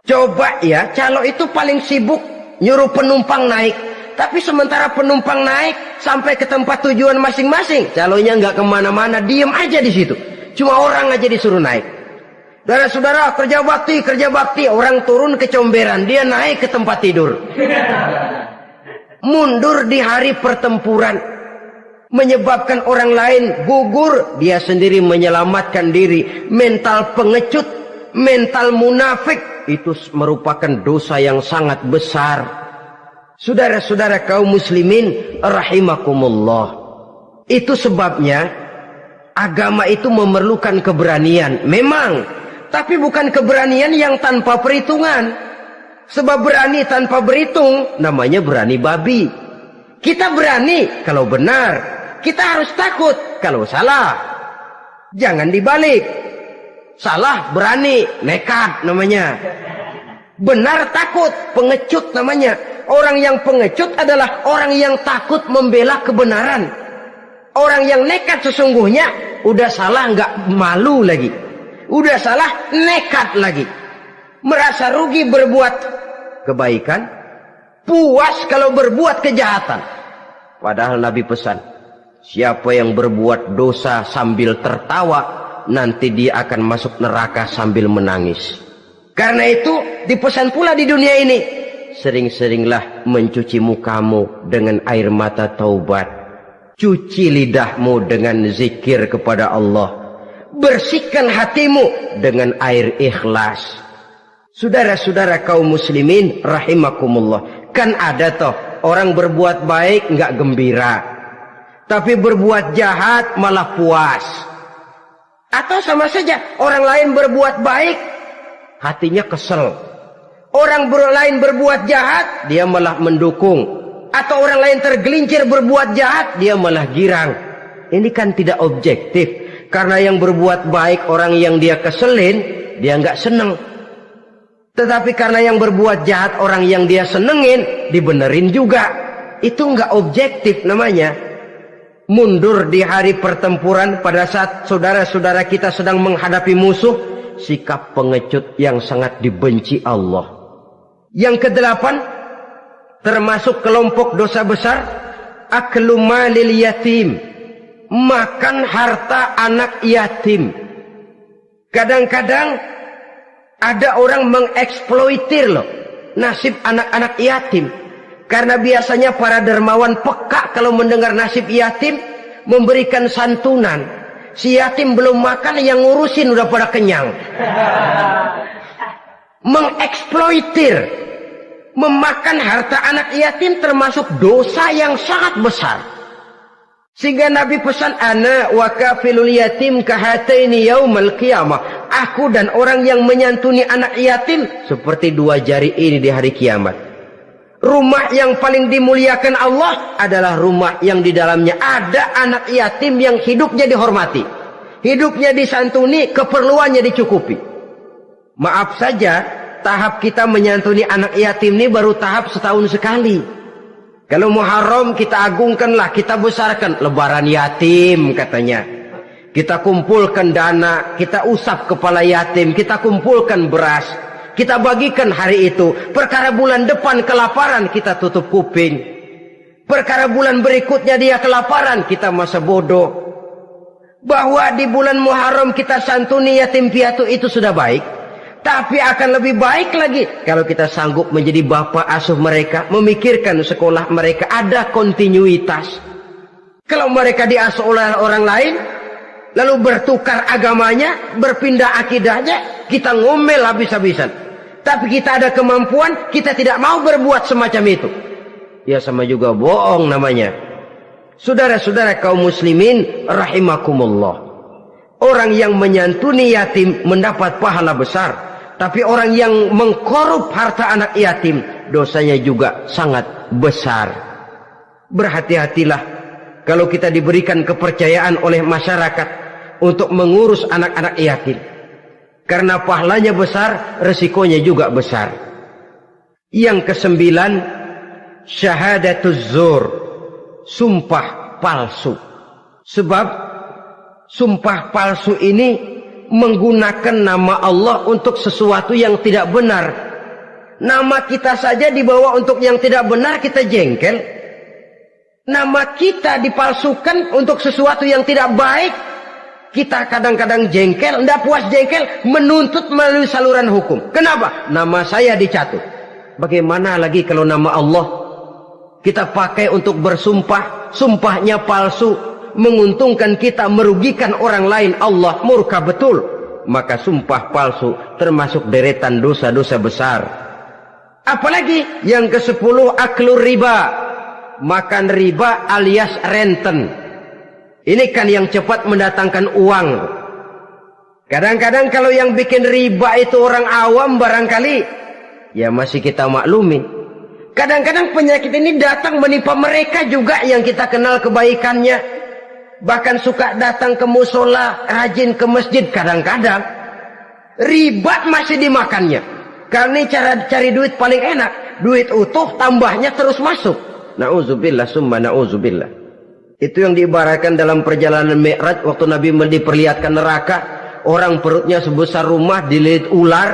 Coba ya, calo itu paling sibuk nyuruh penumpang naik. Tapi sementara penumpang naik sampai ke tempat tujuan masing-masing, calonya nggak kemana-mana, diem aja di situ. Cuma orang aja disuruh naik. Saudara-saudara, kerja bakti, orang turun ke comberan, dia naik ke tempat tidur. Mundur di hari pertempuran, menyebabkan orang lain gugur, dia sendiri menyelamatkan diri. Mental pengecut, mental munafik, itu merupakan dosa yang sangat besar. Saudara-saudara kaum muslimin rahimakumullah. Itu sebabnya agama itu memerlukan keberanian. Memang, tapi bukan keberanian yang tanpa perhitungan. Sebab berani tanpa berhitung namanya berani babi. Kita berani kalau benar, kita harus takut kalau salah. Jangan dibalik. Salah berani, nekat namanya. Benar takut, pengecut namanya. Orang yang pengecut adalah orang yang takut membela kebenaran. Orang yang nekat sesungguhnya udah salah nggak malu lagi. Udah salah nekat lagi. Merasa rugi berbuat kebaikan, puas kalau berbuat kejahatan. Padahal Nabi pesan, siapa yang berbuat dosa sambil tertawa, nanti dia akan masuk neraka sambil menangis. Karena itu dipesan pula di dunia ini, sering-seringlah mencuci mukamu dengan air mata taubat. Cuci lidahmu dengan zikir kepada Allah. Bersihkan hatimu dengan air ikhlas. Saudara-saudara kaum muslimin rahimakumullah. Kan ada toh orang berbuat baik nggak gembira, tapi berbuat jahat malah puas. Atau sama saja orang lain berbuat baik, hatinya kesel. Orang lain berbuat jahat, dia malah mendukung. Atau orang lain tergelincir berbuat jahat, dia malah girang. Ini kan tidak objektif. Karena yang berbuat baik, orang yang dia keselin, dia nggak seneng. Tetapi karena yang berbuat jahat, orang yang dia senengin, dibenerin juga. Itu nggak objektif namanya. Mundur di hari pertempuran pada saat saudara-saudara kita sedang menghadapi musuh, sikap pengecut yang sangat dibenci Allah. Yang kedelapan, termasuk kelompok dosa besar, aklu malil yatim, makan harta anak yatim. Kadang-kadang ada orang mengeksploitir loh nasib anak-anak yatim. Karena biasanya para dermawan peka kalau mendengar nasib yatim, memberikan santunan. Si yatim belum makan, yang ngurusin udah pada kenyang. Mengeksploitir, memakan harta anak yatim termasuk dosa yang sangat besar. Sehingga Nabi pesan, ana wa kafilul yatim kahataini yaumal qiyamah. Aku dan orang yang menyantuni anak yatim seperti dua jari ini di hari kiamat. Rumah yang paling dimuliakan Allah adalah rumah yang di dalamnya ada anak yatim yang hidupnya dihormati, hidupnya disantuni, keperluannya dicukupi. Maaf saja, tahap kita menyantuni anak yatim ini baru tahap setahun sekali. Kalau Muharram kita agungkanlah, kita besarkan. Lebaran yatim katanya. Kita kumpulkan dana, kita usap kepala yatim, kita kumpulkan beras, kita bagikan hari itu. Perkara bulan depan kelaparan, kita tutup kuping. Perkara bulan berikutnya dia kelaparan, kita masa bodoh. Bahwa di bulan Muharram kita santuni yatim piatu itu sudah baik. Tapi akan lebih baik lagi kalau kita sanggup menjadi bapak asuh mereka, memikirkan sekolah mereka, ada kontinuitas. Kalau mereka diasuh oleh orang lain, lalu bertukar agamanya, berpindah akidahnya, kita ngomel habis-habisan. Tapi kita ada kemampuan, kita tidak mau berbuat semacam itu. Ya sama juga bohong namanya. Saudara-saudara kaum muslimin rahimakumullah. Orang yang menyantuni yatim mendapat pahala besar. Tapi orang yang mengkorup harta anak yatim, dosanya juga sangat besar. Berhati-hatilah kalau kita diberikan kepercayaan oleh masyarakat untuk mengurus anak-anak yatim. Karena pahalanya besar, resikonya juga besar. Yang kesembilan, syahadatuz zur, sumpah palsu. Sebab sumpah palsu ini menggunakan nama Allah untuk sesuatu yang tidak benar. Nama kita saja dibawa untuk yang tidak benar, kita jengkel. Nama kita dipalsukan untuk sesuatu yang tidak baik, kita kadang-kadang jengkel, tidak puas jengkel, menuntut melalui saluran hukum. Kenapa? Nama saya dicatut. Bagaimana lagi kalau nama Allah kita pakai untuk bersumpah, sumpahnya palsu, menguntungkan kita, merugikan orang lain, Allah murka betul. Maka sumpah palsu termasuk deretan dosa-dosa besar. Apalagi yang ke-10, aklur riba, makan riba alias renten. Ini kan yang cepat mendatangkan uang. Kadang-kadang kalau yang bikin riba itu orang awam barangkali, ya masih kita maklumi. Kadang-kadang penyakit ini datang menimpa mereka juga yang kita kenal kebaikannya. Bahkan suka datang ke musola, rajin ke masjid. Kadang-kadang riba masih dimakannya. Karena cara cari duit paling enak. Duit utuh tambahnya terus masuk. Na'udzubillah summa na'udzubillah. Itu yang diibaratkan dalam perjalanan Mi'raj waktu Nabi diperlihatkan neraka. Orang perutnya sebesar rumah dililit ular,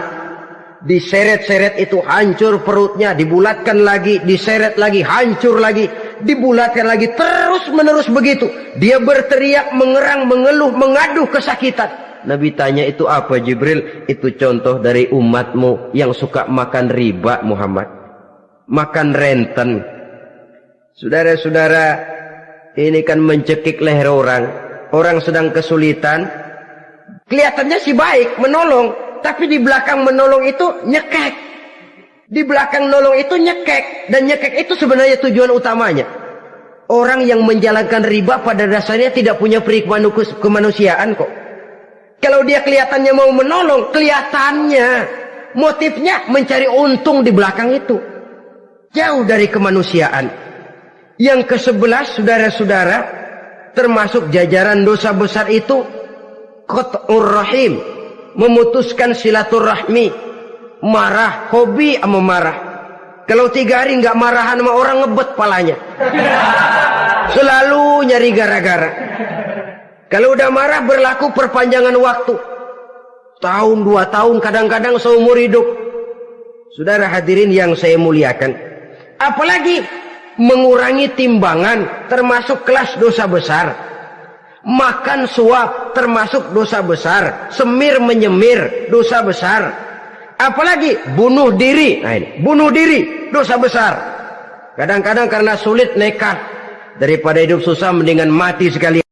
diseret-seret itu hancur perutnya, dibulatkan lagi, diseret lagi, hancur lagi, dibulatkan lagi, terus menerus begitu. Dia berteriak, mengerang, mengeluh, mengaduh kesakitan. Nabi tanya, itu apa Jibril? Itu contoh dari umatmu yang suka makan riba Muhammad, makan renten. Saudara-saudara, ini kan mencekik leher orang. Orang sedang kesulitan, kelihatannya sih baik, menolong. Tapi di belakang menolong itu nyekek. Di belakang nolong itu nyekek. Dan nyekek itu sebenarnya tujuan utamanya. Orang yang menjalankan riba pada dasarnya tidak punya perikmahan kemanusiaan kok. Kalau dia kelihatannya mau menolong, kelihatannya motifnya mencari untung di belakang itu. Jauh dari kemanusiaan. Yang ke-11, saudara-saudara, termasuk jajaran dosa besar itu qat'ur rahim, memutuskan silaturahmi. Marah, hobi sama marah. Kalau 3 hari nggak marahan sama orang, ngebet palanya. Selalu nyari gara-gara. Kalau udah marah berlaku perpanjangan waktu. Tahun, 2 tahun, kadang-kadang seumur hidup. Saudara hadirin yang saya muliakan. Apalagi mengurangi timbangan termasuk kelas dosa besar. Makan suap termasuk dosa besar. Semir menyemir dosa besar. Apalagi bunuh diri. Nah ini, bunuh diri dosa besar. Kadang-kadang karena sulit nekat, daripada hidup susah mendingan mati sekali.